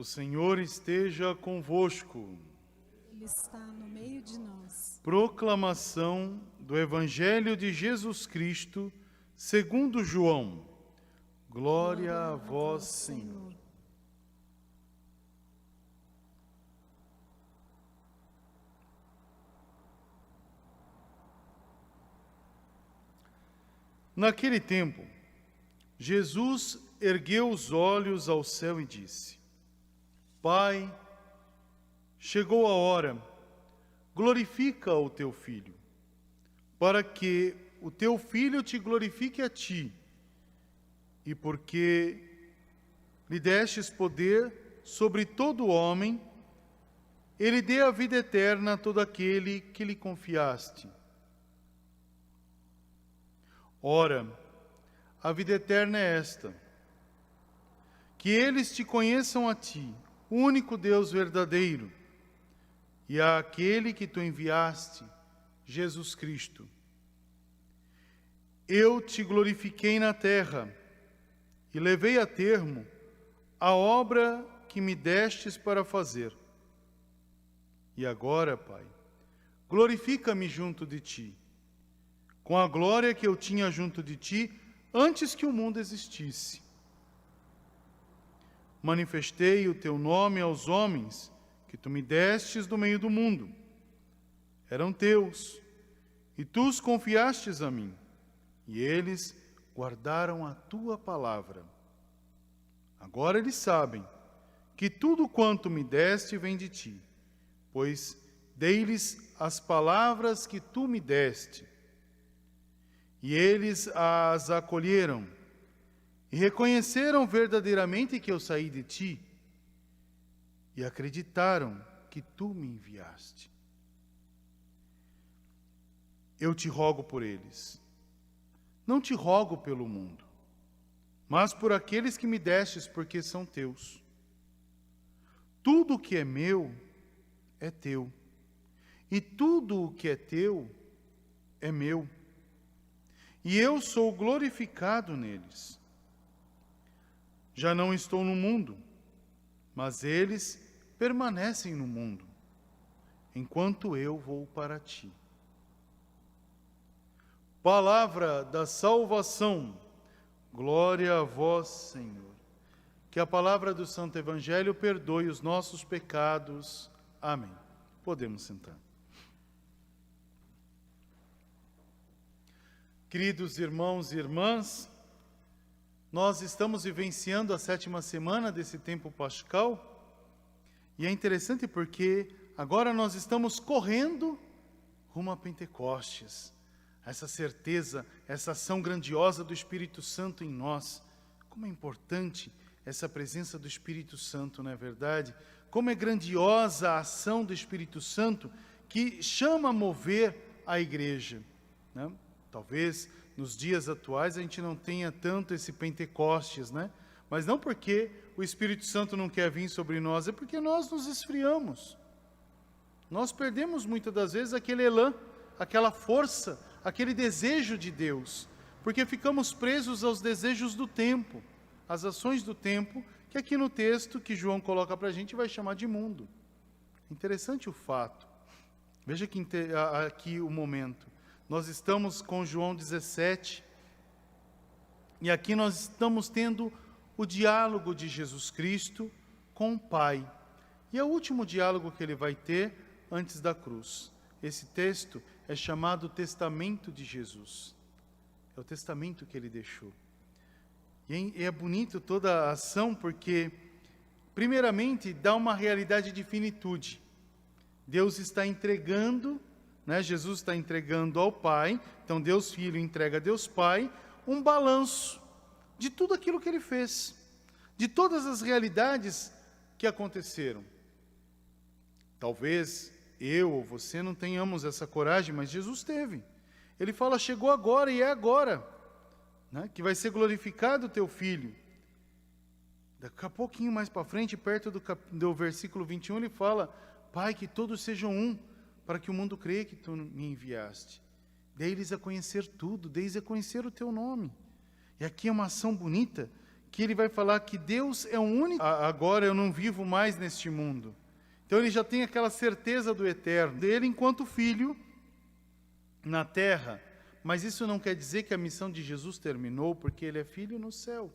O Senhor esteja convosco. Ele está no meio de nós. Proclamação do Evangelho de Jesus Cristo, segundo João. Glória a vós, Senhor. Naquele tempo, Jesus ergueu os olhos ao céu e disse: Pai, chegou a hora, glorifica o teu Filho, para que o teu Filho te glorifique a ti, e porque lhe destes poder sobre todo homem, ele dê a vida eterna a todo aquele que lhe confiaste. Ora, a vida eterna é esta: que eles te conheçam a ti, o único Deus verdadeiro, e àquele que tu enviaste, Jesus Cristo. Eu te glorifiquei na terra, e levei a termo a obra que me destes para fazer. E agora, Pai, glorifica-me junto de ti, com a glória que eu tinha junto de ti antes que o mundo existisse. Manifestei o teu nome aos homens que tu me destes do meio do mundo. Eram teus, e tu os confiastes a mim, e eles guardaram a tua palavra. Agora eles sabem que tudo quanto me deste vem de ti, pois dei-lhes as palavras que tu me deste, e eles as acolheram, e reconheceram verdadeiramente que eu saí de ti, e acreditaram que tu me enviaste. Eu te rogo por eles. Não te rogo pelo mundo, mas por aqueles que me destes, porque são teus. Tudo o que é meu é teu, e tudo o que é teu é meu, e eu sou glorificado neles. Já não estou no mundo, mas eles permanecem no mundo, enquanto eu vou para ti. Palavra da salvação. Glória a vós, Senhor. Que a palavra do Santo Evangelho perdoe os nossos pecados. Amém. Podemos sentar. Queridos irmãos e irmãs, nós estamos vivenciando a 7ª semana desse tempo pascal, e é interessante porque agora nós estamos correndo rumo a Pentecostes, essa certeza, essa ação grandiosa do Espírito Santo em nós. Como é importante essa presença do Espírito Santo, não é verdade? Como é grandiosa a ação do Espírito Santo que chama a mover a igreja, né? Talvez nos dias atuais a gente não tenha tanto esse Pentecostes, né? Mas não porque o Espírito Santo não quer vir sobre nós, é porque nós nos esfriamos. Nós perdemos muitas das vezes aquele elan, aquela força, aquele desejo de Deus, porque ficamos presos aos desejos do tempo, às ações do tempo, que aqui no texto que João coloca para a gente vai chamar de mundo. Interessante o fato. Veja aqui o momento. Nós estamos com João 17, e aqui nós estamos tendo o diálogo de Jesus Cristo com o Pai. E é o último diálogo que ele vai ter antes da cruz. Esse texto é chamado Testamento de Jesus. É o testamento que ele deixou. E é bonito toda a ação porque, primeiramente, dá uma realidade de finitude. Deus está entregando, né? Jesus está entregando ao Pai, então Deus Filho entrega a Deus Pai, um balanço de tudo aquilo que ele fez, de todas as realidades que aconteceram. Talvez eu ou você não tenhamos essa coragem, mas Jesus teve. Ele fala, chegou agora e é agora, né, que vai ser glorificado o teu Filho. Daqui a pouquinho mais para frente, perto do versículo 21, ele fala, Pai, que todos sejam um, para que o mundo creia que tu me enviaste. Dei-lhes a conhecer tudo, dei-lhes a conhecer o teu nome. E aqui é uma ação bonita, que ele vai falar que Deus é o único. Agora eu não vivo mais neste mundo. Então ele já tem aquela certeza do eterno, dele enquanto filho na terra. Mas isso não quer dizer que a missão de Jesus terminou, porque ele é filho no céu.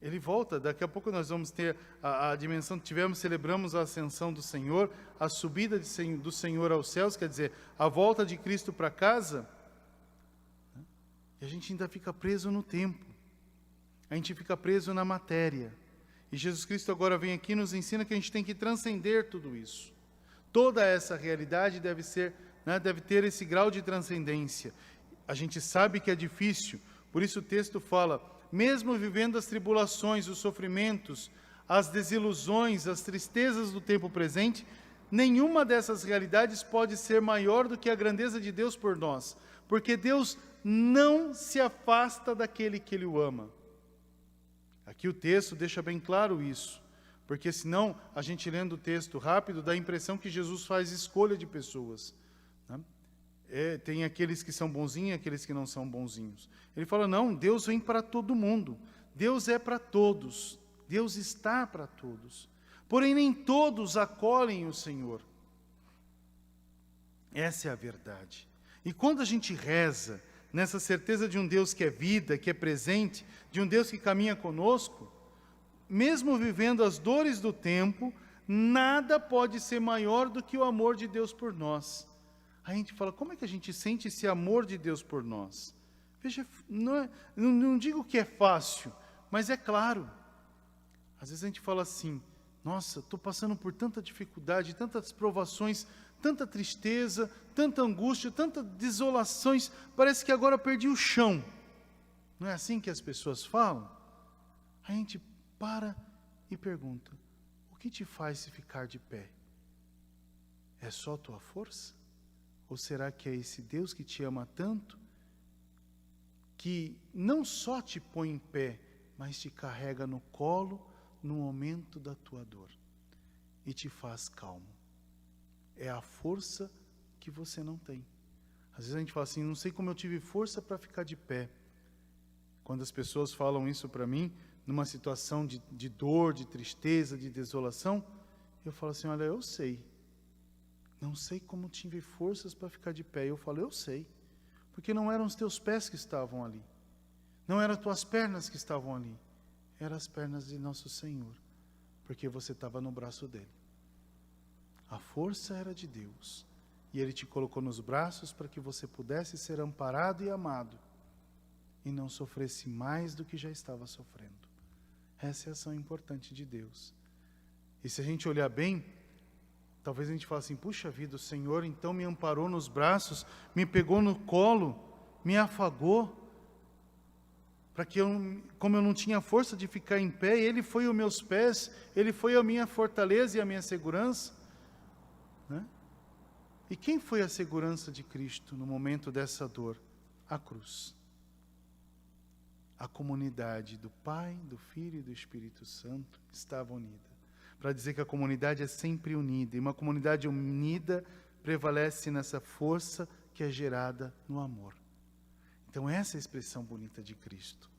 Ele volta, daqui a pouco nós vamos ter a dimensão que celebramos a ascensão do Senhor, a subida do Senhor aos céus, quer dizer, a volta de Cristo para casa. E a gente ainda fica preso no tempo, a gente fica preso na matéria. E Jesus Cristo agora vem aqui e nos ensina que a gente tem que transcender tudo isso. Toda essa realidade deve ter esse grau de transcendência. A gente sabe que é difícil, por isso o texto fala, mesmo vivendo as tribulações, os sofrimentos, as desilusões, as tristezas do tempo presente, nenhuma dessas realidades pode ser maior do que a grandeza de Deus por nós, porque Deus não se afasta daquele que Ele o ama. Aqui o texto deixa bem claro isso, porque senão a gente lendo o texto rápido dá a impressão que Jesus faz escolha de pessoas, né? Tem aqueles que são bonzinhos e aqueles que não são bonzinhos. Ele fala, não, Deus vem para todo mundo, Deus é para todos, Deus está para todos, porém nem todos acolhem o Senhor. Essa é a verdade. E quando a gente reza nessa certeza de um Deus que é vida, que é presente, de um Deus que caminha conosco, mesmo vivendo as dores do tempo, nada pode ser maior do que o amor de Deus por nós. Aí a gente fala, como é que a gente sente esse amor de Deus por nós? Veja, não digo que é fácil, mas é claro. Às vezes a gente fala assim, nossa, estou passando por tanta dificuldade, tantas provações, tanta tristeza, tanta angústia, tantas desolações, parece que agora perdi o chão. Não é assim que as pessoas falam? A gente para e pergunta, o que te faz ficar de pé? É só tua força? Ou será que é esse Deus que te ama tanto, que não só te põe em pé, mas te carrega no colo no momento da tua dor e te faz calmo? É a força que você não tem. Às vezes a gente fala assim, não sei como eu tive força para ficar de pé. Quando as pessoas falam isso para mim, numa situação de dor, de tristeza, de desolação, eu falo assim, olha, eu sei. Não sei como tive forças para ficar de pé. Eu falo, eu sei. Porque não eram os teus pés que estavam ali. Não eram as tuas pernas que estavam ali. Eram as pernas de nosso Senhor. Porque você estava no braço dele. A força era de Deus. E Ele te colocou nos braços para que você pudesse ser amparado e amado. E não sofresse mais do que já estava sofrendo. Essa é a ação importante de Deus. E se a gente olhar bem, talvez a gente fale assim, puxa vida, o Senhor então me amparou nos braços, me pegou no colo, me afagou, para que como eu não tinha força de ficar em pé, Ele foi os meus pés, Ele foi a minha fortaleza e a minha segurança, né? E quem foi a segurança de Cristo no momento dessa dor? A cruz. A comunidade do Pai, do Filho e do Espírito Santo estava unida. Para dizer que a comunidade é sempre unida. E uma comunidade unida prevalece nessa força que é gerada no amor. Então essa é a expressão bonita de Cristo.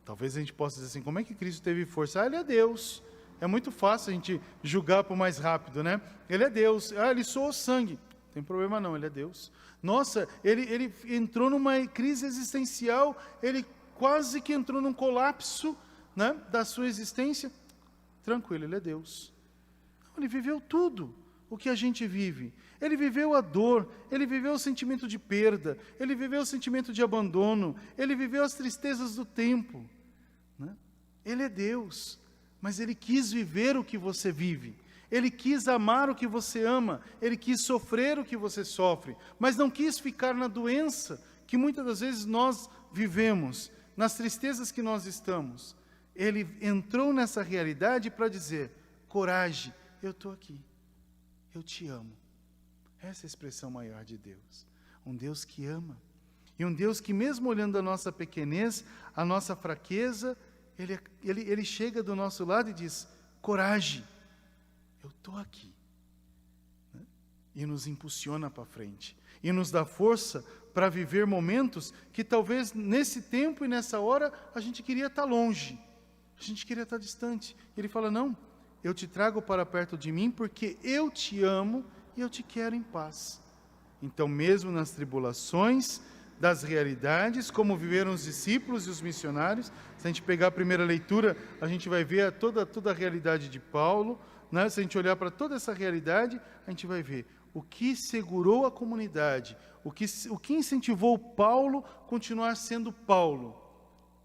Talvez a gente possa dizer assim, como é que Cristo teve força? Ah, Ele é Deus. É muito fácil a gente julgar por mais rápido, né? Ele é Deus. Ah, Ele soou sangue. Não tem problema não, Ele é Deus. Nossa, ele entrou numa crise existencial, Ele quase que entrou num colapso, né, da sua existência. Tranquilo, Ele é Deus. Ele viveu tudo o que a gente vive. Ele viveu a dor, Ele viveu o sentimento de perda, Ele viveu o sentimento de abandono, Ele viveu as tristezas do tempo, né? Ele é Deus, mas Ele quis viver o que você vive. Ele quis amar o que você ama, Ele quis sofrer o que você sofre, mas não quis ficar na doença que muitas das vezes nós vivemos, nas tristezas que nós estamos. Ele entrou nessa realidade para dizer, coragem, eu estou aqui, eu te amo. Essa é a expressão maior de Deus. Um Deus que ama. E um Deus que mesmo olhando a nossa pequenez, a nossa fraqueza, Ele chega do nosso lado e diz, coragem, eu estou aqui. E nos impulsiona para frente. e nos dá força para viver momentos que talvez nesse tempo e nessa hora a gente queria estar longe, a gente queria estar distante. Ele fala, não, eu te trago para perto de mim porque eu te amo e eu te quero em paz. Então, mesmo nas tribulações das realidades, como viveram os discípulos e os missionários, se a gente pegar a primeira leitura, a gente vai ver toda a realidade de Paulo, né? Se a gente olhar para toda essa realidade, a gente vai ver o que segurou a comunidade, o que incentivou Paulo a continuar sendo Paulo,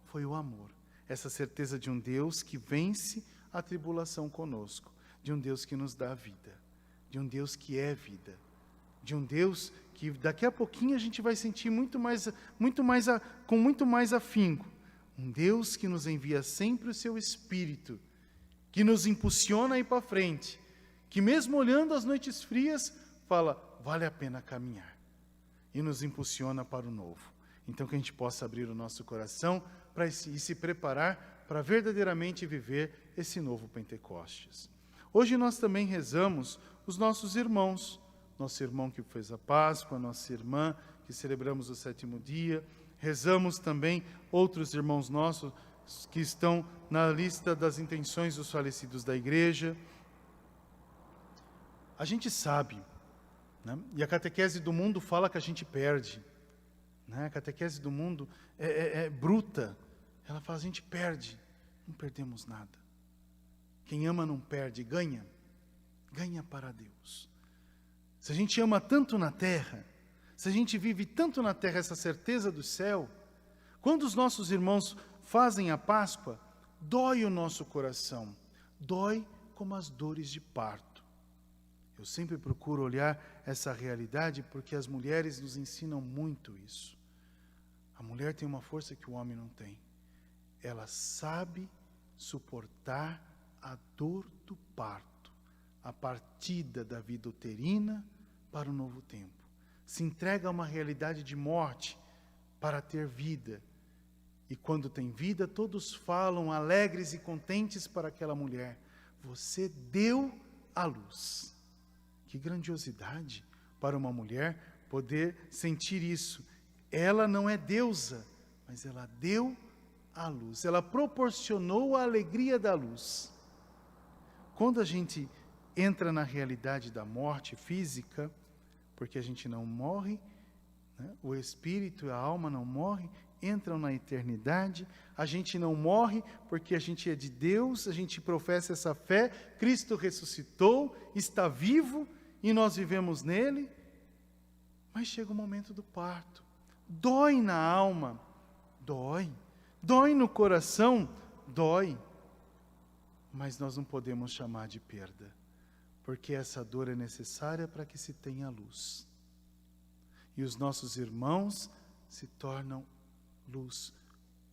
foi o amor. Essa certeza de um Deus que vence a tribulação conosco, de um Deus que nos dá a vida, de um Deus que é vida, de um Deus que daqui a pouquinho a gente vai sentir com muito mais afinco. Um Deus que nos envia sempre o seu Espírito, que nos impulsiona a ir para frente, que mesmo olhando as noites frias, fala, vale a pena caminhar, e nos impulsiona para o novo. Então que a gente possa abrir o nosso coração e se preparar para verdadeiramente viver esse novo Pentecostes. Hoje nós também rezamos os nossos irmãos, nosso irmão que fez a Páscoa, nossa irmã que celebramos o 7º dia, rezamos também outros irmãos nossos que estão na lista das intenções dos falecidos da igreja. A gente sabe, né? E a catequese do mundo fala que a gente perde, né? A catequese do mundo é bruta, ela fala, a gente perde, não perdemos nada. Quem ama não perde, ganha para Deus. Se a gente ama tanto na terra, se a gente vive tanto na terra essa certeza do céu, quando os nossos irmãos fazem a Páscoa, dói o nosso coração, dói como as dores de parto. Eu sempre procuro olhar essa realidade porque as mulheres nos ensinam muito isso. A mulher tem uma força que o homem não tem. Ela sabe suportar a dor do parto, a partida da vida uterina para o novo tempo. Se entrega a uma realidade de morte para ter vida. E quando tem vida, todos falam alegres e contentes para aquela mulher. Você deu à luz. Que grandiosidade para uma mulher poder sentir isso. Ela não é deusa, mas ela deu à luz. Ela proporcionou a alegria da luz. Quando a gente entra na realidade da morte física, porque a gente não morre, né? O espírito e a alma não morrem, entram na eternidade. A gente não morre porque a gente é de Deus, a gente professa essa fé, Cristo ressuscitou, está vivo e nós vivemos nele. Mas chega o momento do parto. Dói na alma, dói no coração, dói. Mas nós não podemos chamar de perda, porque essa dor é necessária para que se tenha luz. E os nossos irmãos se tornam luz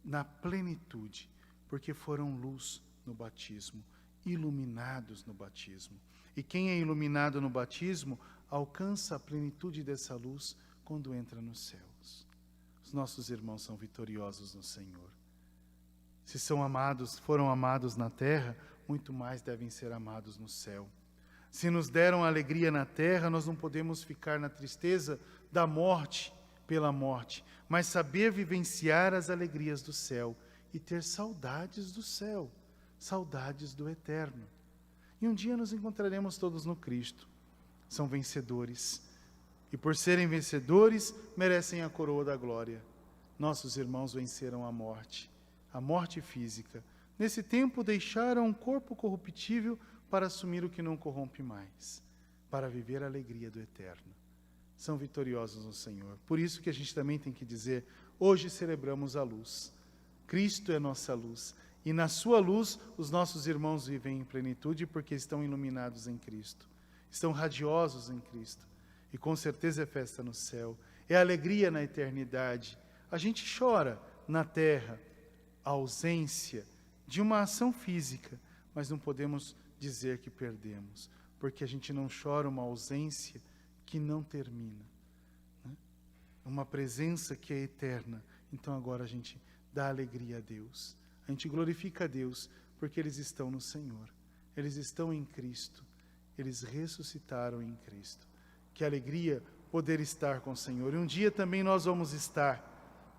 na plenitude, porque foram luz no batismo, iluminados no batismo. E quem é iluminado no batismo alcança a plenitude dessa luz quando entra nos céus. Os nossos irmãos são vitoriosos no Senhor. Se foram amados na terra, muito mais devem ser amados no céu. Se nos deram alegria na terra, nós não podemos ficar na tristeza da morte pela morte, mas saber vivenciar as alegrias do céu e ter saudades do céu, saudades do eterno. E um dia nos encontraremos todos no Cristo. São vencedores. E por serem vencedores, merecem a coroa da glória. Nossos irmãos venceram a morte física. Nesse tempo deixaram um corpo corruptível para assumir o que não corrompe mais, para viver a alegria do eterno. São vitoriosos no Senhor. Por isso que a gente também tem que dizer, hoje celebramos a luz. Cristo é nossa luz. E na sua luz, os nossos irmãos vivem em plenitude porque estão iluminados em Cristo. Estão radiosos em Cristo. E com certeza é festa no céu. É alegria na eternidade. A gente chora na terra a ausência de uma ação física, mas não podemos dizer que perdemos, porque a gente não chora uma ausência que não termina, né? Uma presença que é eterna. Então agora a gente dá alegria a Deus, a gente glorifica a Deus, porque eles estão no Senhor, eles estão em Cristo, eles ressuscitaram em Cristo. Que alegria poder estar com o Senhor. E um dia também nós vamos estar,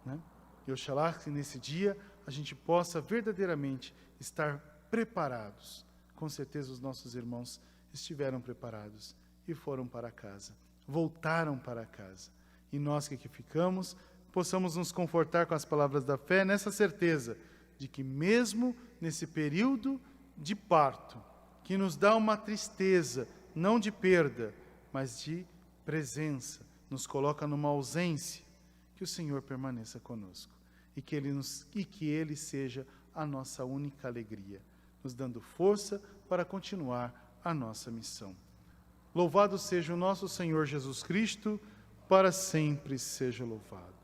né? E oxalá que nesse dia a gente possa verdadeiramente estar preparados. Com certeza os nossos irmãos estiveram preparados e foram para casa, voltaram para casa. E nós que aqui ficamos, possamos nos confortar com as palavras da fé, nessa certeza de que mesmo nesse período de parto, que nos dá uma tristeza, não de perda, mas de presença, nos coloca numa ausência, que o Senhor permaneça conosco e que Ele seja a nossa única alegria, nos dando força para continuar a nossa missão. Louvado seja o nosso Senhor Jesus Cristo, para sempre seja louvado.